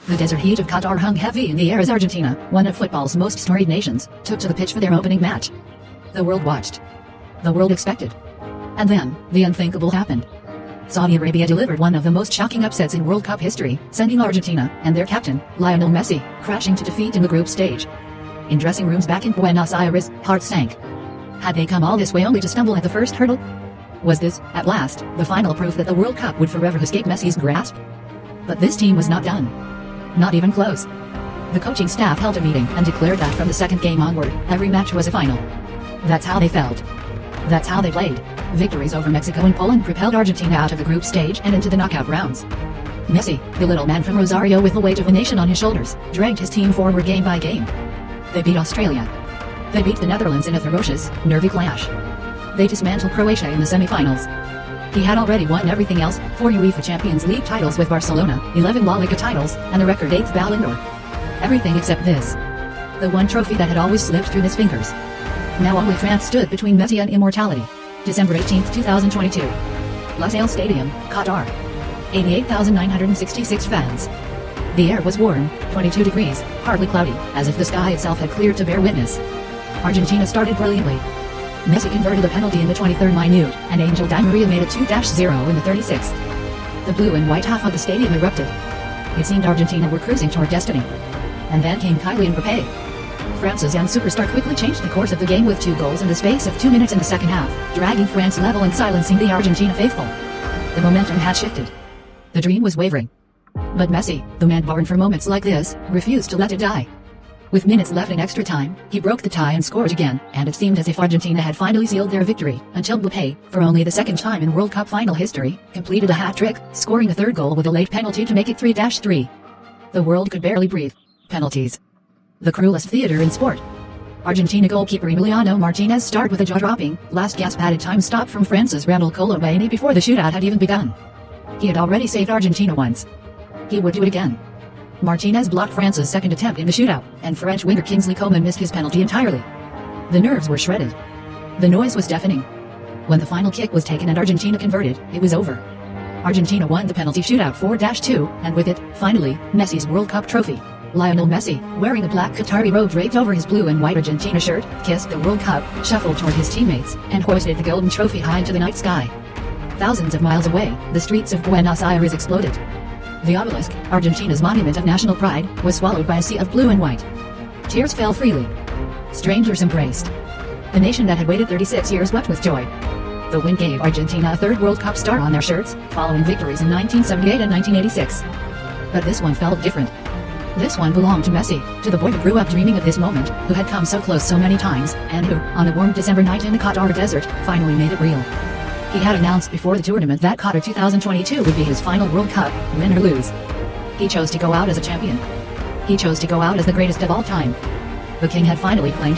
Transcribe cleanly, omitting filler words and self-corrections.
The desert heat of Qatar hung heavy in the air as Argentina, one of football's most storied nations, took to the pitch for their opening match. The world watched. The world expected. And then, the unthinkable happened. Saudi Arabia delivered one of the most shocking upsets in World Cup history, sending Argentina, and their captain, Lionel Messi, crashing to defeat in the group stage. In dressing rooms back in Buenos Aires, hearts sank. Had they come all this way only to stumble at the first hurdle? Was this, at last, the final proof that the World Cup would forever escape Messi's grasp? But this team was not done. Not even close. The coaching staff held a meeting and declared that from the second game onward, every match was a final. That's how they felt. That's how they played. Victories over Mexico and Poland propelled Argentina out of the group stage and into the knockout rounds. Messi, the little man from Rosario with the weight of the nation on his shoulders, dragged his team forward game by game. They beat Australia. They beat the Netherlands in a ferocious, nervy clash. They dismantled Croatia in the semi-finals. He had already won everything else, 4 UEFA Champions League titles with Barcelona, 11 La Liga titles, and a record 8th Ballon d'Or. Everything except this. The one trophy that had always slipped through his fingers. Now only France stood between Messi and immortality. December 18, 2022. Lusail Stadium, Qatar. 88,966 fans. The air was warm, 22 degrees, hardly cloudy, as if the sky itself had cleared to bear witness. Argentina started brilliantly. Messi converted a penalty in the 23rd minute, and Angel Di Maria made it 2-0 in the 36th. The blue and white half of the stadium erupted. It seemed Argentina were cruising toward destiny. And then came Kylian Mbappé. France's young superstar quickly changed the course of the game with 2 goals in the space of 2 minutes in the second half, dragging France level and silencing the Argentina faithful. The momentum had shifted. The dream was wavering. But Messi, the man born for moments like this, refused to let it die. With minutes left in extra time, he broke the tie and scored again, and it seemed as if Argentina had finally sealed their victory, until Mbappé, for only the second time in World Cup final history, completed a hat-trick, scoring a third goal with a late penalty to make it 3-3. The world could barely breathe. Penalties. The cruelest theater in sport. Argentina goalkeeper Emiliano Martinez started with a jaw-dropping, last-gasp added time stop from France's Randal Colomani before the shootout had even begun. He had already saved Argentina once. He would do it again. Martinez blocked France's second attempt in the shootout, and French winger Kingsley Coman missed his penalty entirely. The nerves were shredded. The noise was deafening. When the final kick was taken and Argentina converted, it was over. Argentina won the penalty shootout 4-2, and with it, finally, Messi's World Cup trophy. Lionel Messi, wearing a black Qatari robe draped over his blue and white Argentina shirt, kissed the World Cup, shuffled toward his teammates, and hoisted the golden trophy high into the night sky. Thousands of miles away, the streets of Buenos Aires exploded. The obelisk, Argentina's monument of national pride, was swallowed by a sea of blue and white. Tears fell freely. Strangers embraced. The nation that had waited 36 years wept with joy. The win gave Argentina a third World Cup star on their shirts, following victories in 1978 and 1986. But this one felt different. This one belonged to Messi, to the boy who grew up dreaming of this moment, who had come so close so many times, and who, on a warm December night in the Qatar desert, finally made it real. He had announced before the tournament that Qatar 2022 would be his final World Cup, win or lose. He chose to go out as a champion. He chose to go out as the greatest of all time. The king had finally claimed